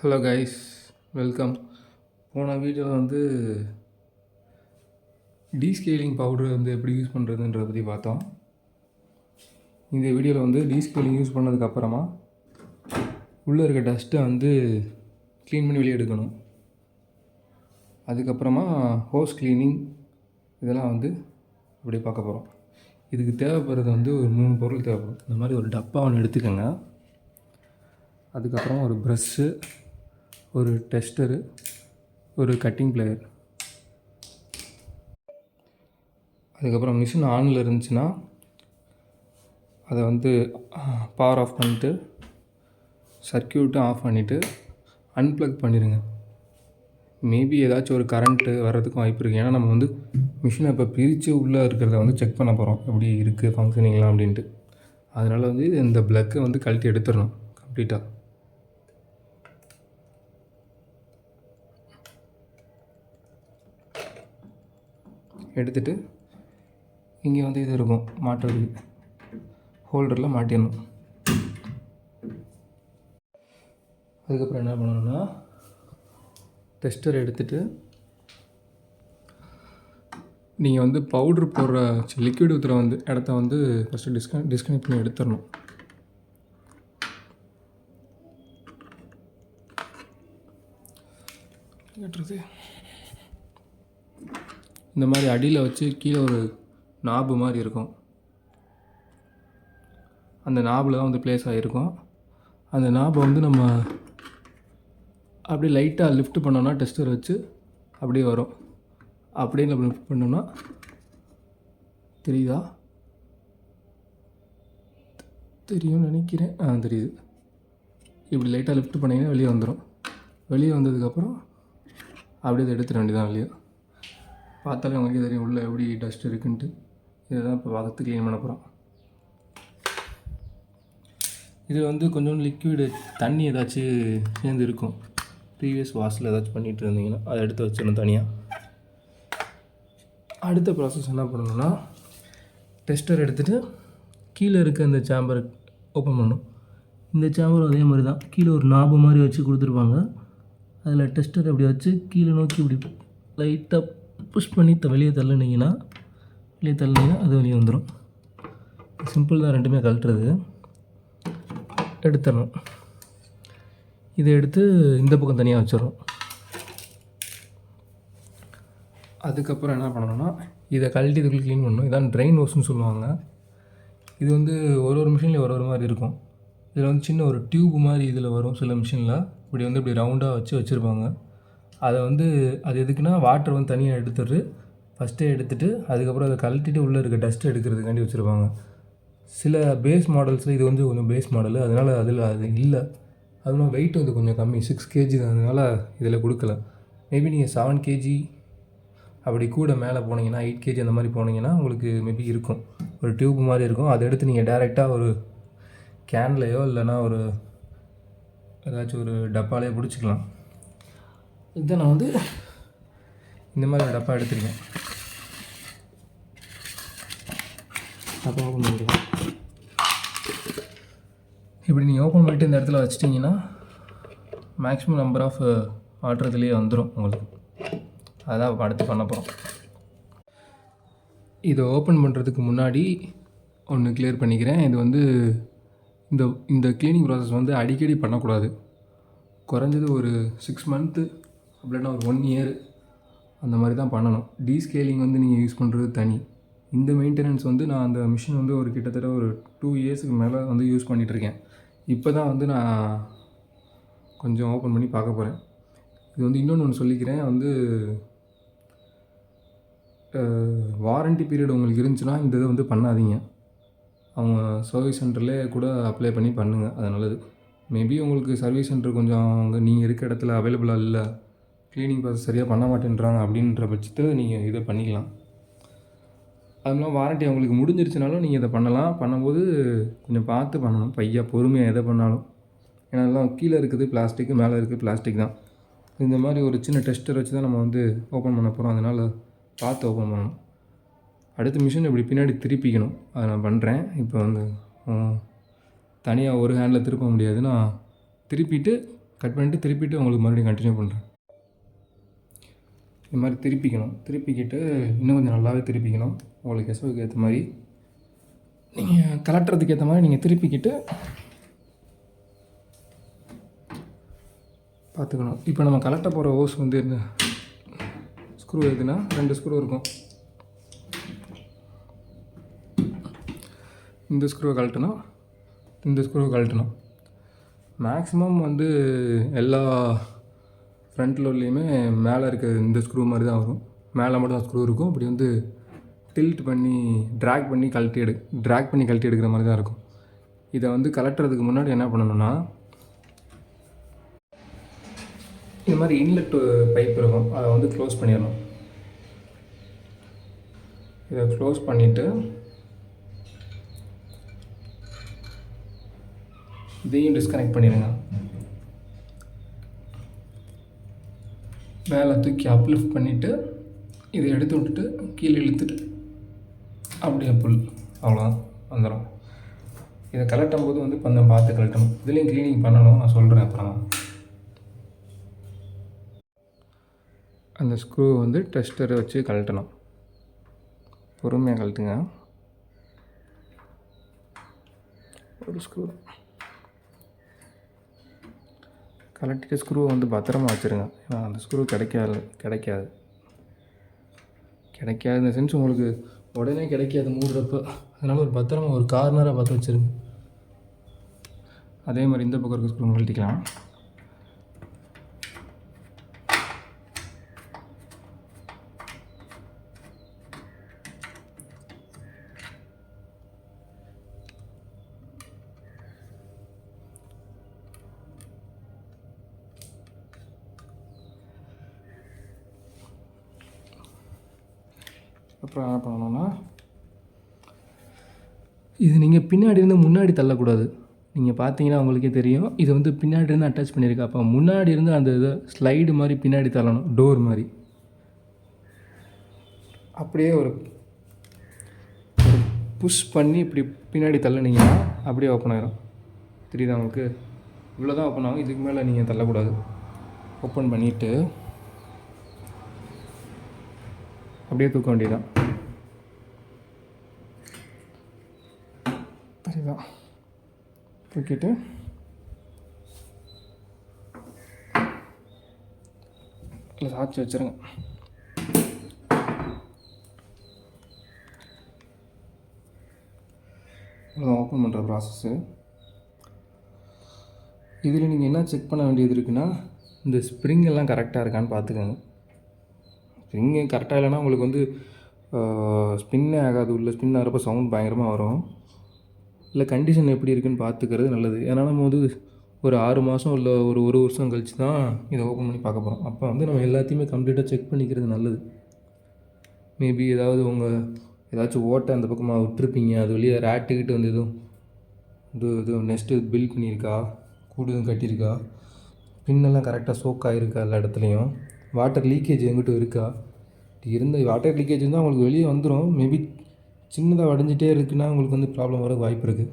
Hello guys, welcome. போன வீடியோவில் வந்து டீஸ்கேலிங் பவுடர் வந்து எப்படி யூஸ் பண்ணுறதுன்றத பற்றி பார்த்தோம். இந்த வீடியோவில் வந்து டீஸ்கேலிங் யூஸ் பண்ணதுக்கப்புறமா உள்ளே இருக்க டஸ்ட்டை வந்து க்ளீன் பண்ணி வெளியே எடுக்கணும். அதுக்கப்புறமா ஹோஸ் க்ளீனிங் இதெல்லாம் வந்து இப்படி பார்க்க போகிறோம். இதுக்கு தேவைப்படுறது வந்து ஒரு 3 பொருள் தேவைப்படும். இந்த மாதிரி ஒரு டப்பா ஒன்று எடுத்துக்கோங்க. அதுக்கப்புறம் ஒரு ப்ரஷ்ஷு, ஒரு டெஸ்டரு, ஒரு கட்டிங் பிளேயர். அதுக்கப்புறம் மிஷின் ஆனில் இருந்துச்சுன்னா அதை வந்து பவர் ஆஃப் பண்ணிவிட்டு சர்க்யூட்டும் ஆஃப் பண்ணிவிட்டு அன்ப்ளக் பண்ணிடுங்க. மேபி ஏதாச்சும் ஒரு கரண்ட்டு வர்றதுக்கும் வாய்ப்பு இருக்குது. ஏன்னா நம்ம வந்து மிஷினை இப்போ பிரித்து உள்ளே இருக்கிறத வந்து செக் பண்ண போகிறோம், எப்படி இருக்குது ஃபங்க்ஷனிங்லாம் அப்படின்ட்டு. அதனால் வந்து இந்த ப்ளக்கை வந்து கழட்டி எடுத்துடணும் கம்ப்ளீட்டாக. எடுத்துகிட்டு இங்கே வந்து இது இருக்கும் மாட்டுறதுக்கு, ஹோல்டரில் மாட்டிடணும். அதுக்கப்புறம் என்ன பண்ணணும்னா டெஸ்டர் எடுத்துகிட்டு நீங்கள் வந்து பவுட்ரு போடுற லிக்விட் ஊற்றுற வந்து இடத்த வந்து ஃபஸ்ட்டு டிஸ்கனெக்ட் பண்ணி எடுத்துடணும். கேட்டுறது இந்த மாதிரி அடியில் வச்சு கீழே ஒரு நாபு மாதிரி இருக்கும். அந்த நாபில் தான் வந்து ப்ளேஸ் ஆகிருக்கும். அந்த நாபை வந்து நம்ம அப்படியே லைட்டாக லிஃப்ட் பண்ணோன்னா டெஸ்டர் வச்சு அப்படியே வரும். அப்படியே நம்ம லிஃப்ட் பண்ணோன்னா தெரியுதா? தெரியும்னு நினைக்கிறேன். தெரியுது. இப்படி லைட்டாக லிஃப்ட் பண்ணிங்கன்னா வெளியே வந்துடும். வெளியே வந்ததுக்கப்புறம் அப்படியே அதை எடுத்துட வேண்டியதான். வெளியே பார்த்தாலே உங்களுக்கே தெரியும் உள்ளே எப்படி டஸ்ட் இருக்குன்ட்டு. இதை தான் இப்போ பார்த்து க்ளீன் பண்ண போகிறோம். இது வந்து கொஞ்சம் லிக்விடு தண்ணி ஏதாச்சும் சேர்ந்து இருக்கும். ப்ரீவியஸ் வாஷில் ஏதாச்சும் பண்ணிகிட்டு இருந்தீங்கன்னா அதை எடுத்து வச்சிடணும் தனியாக. அடுத்த ப்ராசஸ் என்ன பண்ணணும்னா டெஸ்டர் எடுத்துகிட்டு கீழே இருக்க இந்த சேம்பரை ஓப்பன் பண்ணணும். இந்த சேம்பரும் அதே மாதிரி தான், கீழே ஒரு நாபு மாதிரி வச்சு கொடுத்துருப்பாங்க. அதில் டெஸ்டர் அப்படி வச்சு கீழே நோக்கி இப்படி லைட்டாக புஷ் பண்ணி வெளியே தள்ளினீங்கன்னா அது வெளியே வந்துடும். சிம்பிள் தான், ரெண்டுமே கழட்டுறது. எடுத்துடணும். இதை எடுத்து இந்த பக்கம் தனியாக வச்சிடணும். அதுக்கப்புறம் என்ன பண்ணணும்னா இதை கழட்டி இதுக்குள்ளே க்ளீன் பண்ணணும். இதான் ட்ரைன் ஹோஸ்ன்னு சொல்லுவாங்க. இது வந்து ஒரு மிஷின்லேயும் ஒரு மாதிரி இருக்கும். இதில் வந்து சின்ன ஒரு டியூப் மாதிரி இதில் வரும். சில மிஷினில் இப்படி வந்து இப்படி ரவுண்டாக வச்சுருப்பாங்க. அதை வந்து அது எதுக்குன்னா வாட்டர் வந்து தனியாக எடுத்துட்டு ஃபஸ்ட்டே எடுத்துகிட்டு அதுக்கப்புறம் அதை கழட்டிட்டு உள்ளே இருக்க டஸ்ட்டு எடுக்கிறதுக்காண்டி வச்சுருப்பாங்க. சில பேஸ் மாடல்ஸில் இது வந்து கொஞ்சம் பேஸ் மாடலு, அதனால் அதில் அது இல்லை. அதுவும் வெயிட் வந்து கொஞ்சம் கம்மி, 6 kg தான். அதனால் இதில் கொடுக்கல. மேபி நீங்கள் 7 kg அப்படி கூட மேலே போனீங்கன்னா 8 kg அந்த மாதிரி போனீங்கன்னா உங்களுக்கு மேபி இருக்கும். ஒரு டியூப் மாதிரி இருக்கும். அதை எடுத்து நீங்கள் டேரெக்டாக ஒரு கேன்லேயோ இல்லைனா ஒரு ஏதாச்சும் ஒரு டப்பாலேயோ பிடிச்சிக்கலாம். இதை நான் வந்து இந்த மாதிரி ஒரு டப்பா எடுத்துருக்கேன். டப்பா ஓப்பன் பண்ணிக்கலாம். இப்படி நீங்கள் ஓப்பன் பண்ணிட்டு இந்த இடத்துல வச்சிட்டிங்கன்னா மேக்ஸிமம் நம்பர் ஆஃப் வாட்டர்லேயே வந்துடும் உங்களுக்கு. அதான் அடுத்து பண்ண போகிறோம். இதை ஓப்பன் பண்ணுறதுக்கு முன்னாடி ஒன்று கிளியர் பண்ணிக்கிறேன். இது வந்து இந்த க்ளீனிங் ப்ராசஸ் வந்து அடிக்கடி பண்ணக்கூடாது. குறைஞ்சது ஒரு 6 மந்த்து அப்படின்னா ஒரு 1 year அந்த மாதிரி தான் பண்ணணும். டீஸ்கேலிங் வந்து நீங்கள் யூஸ் பண்ணுறது தனி. இந்த மெயின்டெனன்ஸ் வந்து நான் அந்த மிஷின் வந்து ஒரு கிட்டத்தட்ட ஒரு 2 yearsக்கு மேலே வந்து யூஸ் பண்ணிகிட்ருக்கேன். இப்போ தான் வந்து நான் கொஞ்சம் ஓப்பன் பண்ணி பார்க்க போகிறேன். இது வந்து இன்னொன்று சொல்லிக்கிறேன். வந்து வாரண்ட்டி பீரியட் உங்களுக்கு இருந்துச்சுன்னா இந்த இதை வந்து பண்ணாதீங்க. அவங்க சர்வீஸ் சென்டர்லேயே கூட அப்ளை பண்ணி பண்ணுங்கள், அது நல்லது. மேபி உங்களுக்கு சர்வீஸ் சென்டர் கொஞ்சம் நீங்கள் இருக்க இடத்துல அவைலபிளாக இல்லை, க்ளீனிங் ப்ராசஸ் சரியாக பண்ண மாட்டேன்றாங்க அப்படின்ற பட்சத்தில் நீங்கள் இதை பண்ணிக்கலாம். அதுலாம் வாரண்ட்டி அவங்களுக்கு முடிஞ்சிருச்சுனாலும் நீங்கள் இதை பண்ணலாம். பண்ணும்போது கொஞ்சம் பார்த்து பண்ணணும், பொறுமையாக எதை பண்ணாலும். ஏன்னா எல்லாம் கீழே இருக்குது பிளாஸ்டிக்கு, மேலே இருக்குது பிளாஸ்டிக் தான். இந்த மாதிரி ஒரு சின்ன டெஸ்டர் வச்சு தான் நம்ம வந்து ஓப்பன் பண்ண போகிறோம். அதனால் பார்த்து ஓப்பன் பண்ணணும். அடுத்த மிஷின் இப்படி பின்னாடி திருப்பிக்கணும். அதை நான் பண்ணுறேன். இப்போ வந்து தனியாக ஒரு ஹேண்டில் திருப்ப முடியாது. நான் திருப்பிட்டு கட் பண்ணிவிட்டு திருப்பிட்டு உங்களுக்கு மறுபடியும் கண்டினியூ பண்ணுறேன். இது மாதிரி திருப்பிக்கிட்டு இன்னும் கொஞ்சம் நல்லாவே திருப்பிக்கணும். உங்களுக்கு எஸ்ஓக்கு ஏற்ற மாதிரி நீங்கள் கலட்டுறதுக்கு ஏற்ற மாதிரி நீங்கள் திருப்பிக்கிட்டு பார்த்துக்கணும். இப்போ நம்ம கலட்ட போகிற ஹோஸ் வந்து என்ன ஸ்க்ரூ எதுனா 2 ஸ்க்ரூ இருக்கும். இந்த ஸ்க்ரூவை கழட்டணும், இந்த ஸ்க்ரூவை கழட்டணும். மேக்ஸிமம் வந்து எல்லா ஃப்ரண்ட் லோட்லேயுமே மேலே இருக்க இந்த ஸ்க்ரூ மாதிரி தான் வரும். மேலே மட்டும் தான் ஸ்க்ரூ இருக்கும். அப்படி வந்து டில்ட் பண்ணி ட்ராக் பண்ணி கழட்டி எடுக்கிற மாதிரி தான் இருக்கும். இதை வந்து கலட்டுறதுக்கு முன்னாடி என்ன பண்ணணும்னா, இது மாதிரி இன்லெட் பைப் இருக்கும், அதை வந்து க்ளோஸ் பண்ணிடணும். இதை க்ளோஸ் பண்ணிவிட்டு இதையும் டிஸ்கனெக்ட் பண்ணிடுங்க. மேலே தூக்கி அப்லிஃப்ட் பண்ணிவிட்டு இதை எடுத்து விட்டுட்டு கீழே இழுத்துட்டு அப்படியே புல், அவ்வளோதான் வந்துடும். இதை கலட்டும் போது வந்து கொஞ்சம் பார்த்து கலட்டணும். இதுலேயும் க்ளீனிங் பண்ணணும், நான் சொல்கிறேன் அப்புறம். அந்த ஸ்க்ரூ வந்து டெஸ்டரை வச்சு கழட்டணும். பொறுமையாக கழட்டுங்க. ஒரு ஸ்க்ரூ கழட்டிட்டு ஸ்க்ரூவை வந்து பத்திரமா வச்சுருங்க. ஏன்னா அந்த ஸ்க்ரூ கிடைக்காது இந்த சென்ஸ் உங்களுக்கு உடனே கிடைக்காது மூடுறப்போ. அதனால் ஒரு பத்திரமா ஒரு கார்னராக பார்த்து வச்சுருங்க. அதே மாதிரி இந்த பக்கம் இருக்க ஸ்க்ரூ கழட்டிக்கலாம். அப்புறம் என்ன பண்ணணும்னா, இது நீங்கள் பின்னாடி இருந்து முன்னாடி தள்ளக்கூடாது. நீங்கள் பார்த்தீங்கன்னா உங்களுக்கே தெரியும், இது வந்து பின்னாடி இருந்து அட்டாச் பண்ணியிருக்கு. அப்போ முன்னாடி இருந்து அந்த இதை ஸ்லைடு மாதிரி பின்னாடி தள்ளணும், டோர் மாதிரி. அப்படியே ஒரு புஷ் பண்ணி இப்படி பின்னாடி தள்ளினீங்கன்னா அப்படியே ஓப்பன் ஆகிடும். தெரியுதா உங்களுக்கு? இவ்வளோ தான் ஓப்பன் ஆகும், இதுக்கு மேலே நீங்கள் தள்ளக்கூடாது. ஓப்பன் பண்ணிவிட்டு அப்படியே தூக்க வேண்டியதான். சரிதான், தூக்கிட்டு இல்லை சாய்ச்சி வச்சுருங்க. இவ்வளோதான் ஓப்பன் பண்ணுற ப்ராசஸ்ஸு. இதில் நீங்கள் என்ன செக் பண்ண வேண்டியது இருக்குன்னா, இந்த ஸ்ப்ரிங் எல்லாம் கரெக்டாக இருக்கான்னு பார்த்துக்கோங்க. ஸ்ப்ரிங்கு கரெக்டாக இல்லைன்னா உங்களுக்கு வந்து ஸ்பின்னே ஆகாது. உள்ள ஸ்பின் ஆகிறப்ப சவுண்ட் பயங்கரமாக வரும். இல்லை கண்டிஷன் எப்படி இருக்குதுன்னு பார்த்துக்கிறது நல்லது. ஏன்னா நம்ம வந்து ஒரு 6 மாதம் இல்லை ஒரு வருஷம் கழித்து தான் இதை ஓப்பன் பண்ணி பார்க்க போகிறோம். அப்போ வந்து நம்ம எல்லாத்தையுமே கம்ப்ளீட்டாக செக் பண்ணிக்கிறது நல்லது. மேபி ஏதாச்சும் ஓட்டை அந்த பக்கமாக விட்டுருப்பீங்க, அது வழியாக ரேட்டுக்கிட்டு வந்து எதுவும் நெக்ஸ்ட்டு பில் பண்ணியிருக்கா, கூடு எதுவும் கட்டியிருக்கா, பின்னெல்லாம் கரெக்டாக சோக் ஆகிருக்கா, எல்லா இடத்துலையும் வாட்டர் லீக்கேஜ் எங்கிட்ட இருக்கா. வாட்டர் லீக்கேஜ் இருந்தால் உங்களுக்கு வெளியே வந்துடும். மேபி சின்னதாக வடைஞ்சிட்டே இருக்குன்னா உங்களுக்கு வந்து ப்ராப்ளம் வர வாய்ப்பு இருக்குது.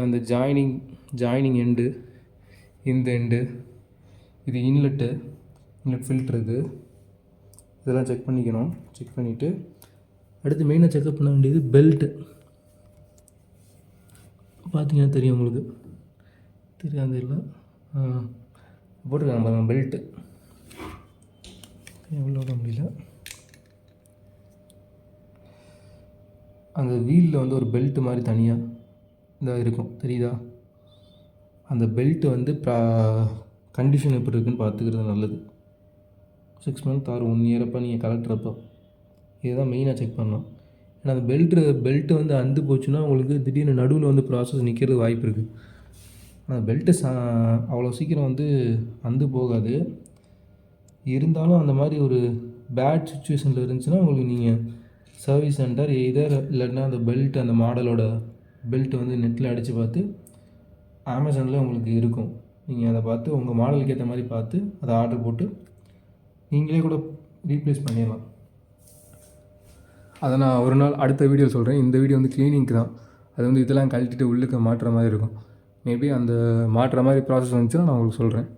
அந்த ஜாயினிங் எண்டு, இந்த எண்டு, இது இன்லெட் ஃபில்ட்ரு, இதெல்லாம் செக் பண்ணிக்கணும். செக் பண்ணிவிட்டு அடுத்து மெயினாக செக்அப் பண்ண வேண்டியது பெல்ட்டு. பார்த்தீங்கன்னா தெரியும் உங்களுக்கு, தெரியாது இல்லை போட்டிருக்காங்க பாருங்கள் பெல்ட்டு. எவ்வளோ விட முடியல. அந்த வீலில் வந்து ஒரு பெல்ட்டு மாதிரி தனியாக இதாக இருக்கும், தெரியுதா? அந்த பெல்ட்டு வந்து கண்டிஷன் எப்படி இருக்குன்னு பார்த்துக்கிறது நல்லது. 6 மந்த் ஆர் 1 இயர் அப்போ நீங்கள் கலட்டுறப்போ இதுதான் மெயினாக செக் பண்ணணும். ஏன்னா அந்த பெல்ட்டு வந்து அந்து போச்சுன்னா உங்களுக்கு திடீர்னு நடுவில் வந்து ப்ராசஸ் நிற்கிறது வாய்ப்பு இருக்குது. ஆனால் பெல்ட்டு அவ்வளோ சீக்கிரம் வந்து அந்து போகாது. இருந்தாலும் அந்த மாதிரி ஒரு பேட் சுச்சுவேஷனில் இருந்துச்சுன்னா உங்களுக்கு நீங்கள் சர்வீஸ் சென்டர் இல்லைன்னா அந்த பெல்ட், அந்த மாடலோட பெல்ட் வந்து நெட்டில் அடித்து பார்த்து அமேசானில் உங்களுக்கு இருக்கும். நீங்கள் அதை பார்த்து உங்கள் மாடலுக்கு ஏற்ற மாதிரி பார்த்து அதை ஆர்டர் போட்டு நீங்களே கூட ரீப்ளேஸ் பண்ணிடலாம். அதை நான் ஒரு நாள் அடுத்த வீடியோ சொல்கிறேன். இந்த வீடியோ வந்து க்ளீனிங்க்கு தான். அது வந்து இதெல்லாம் கழட்டிட்டு உள்ளுக்க மாட்டுற மாதிரி இருக்கும். மேபி அந்த மாட்டுற மாதிரி ப்ராசஸ் வந்துச்சுன்னா நான் உங்களுக்கு சொல்கிறேன்.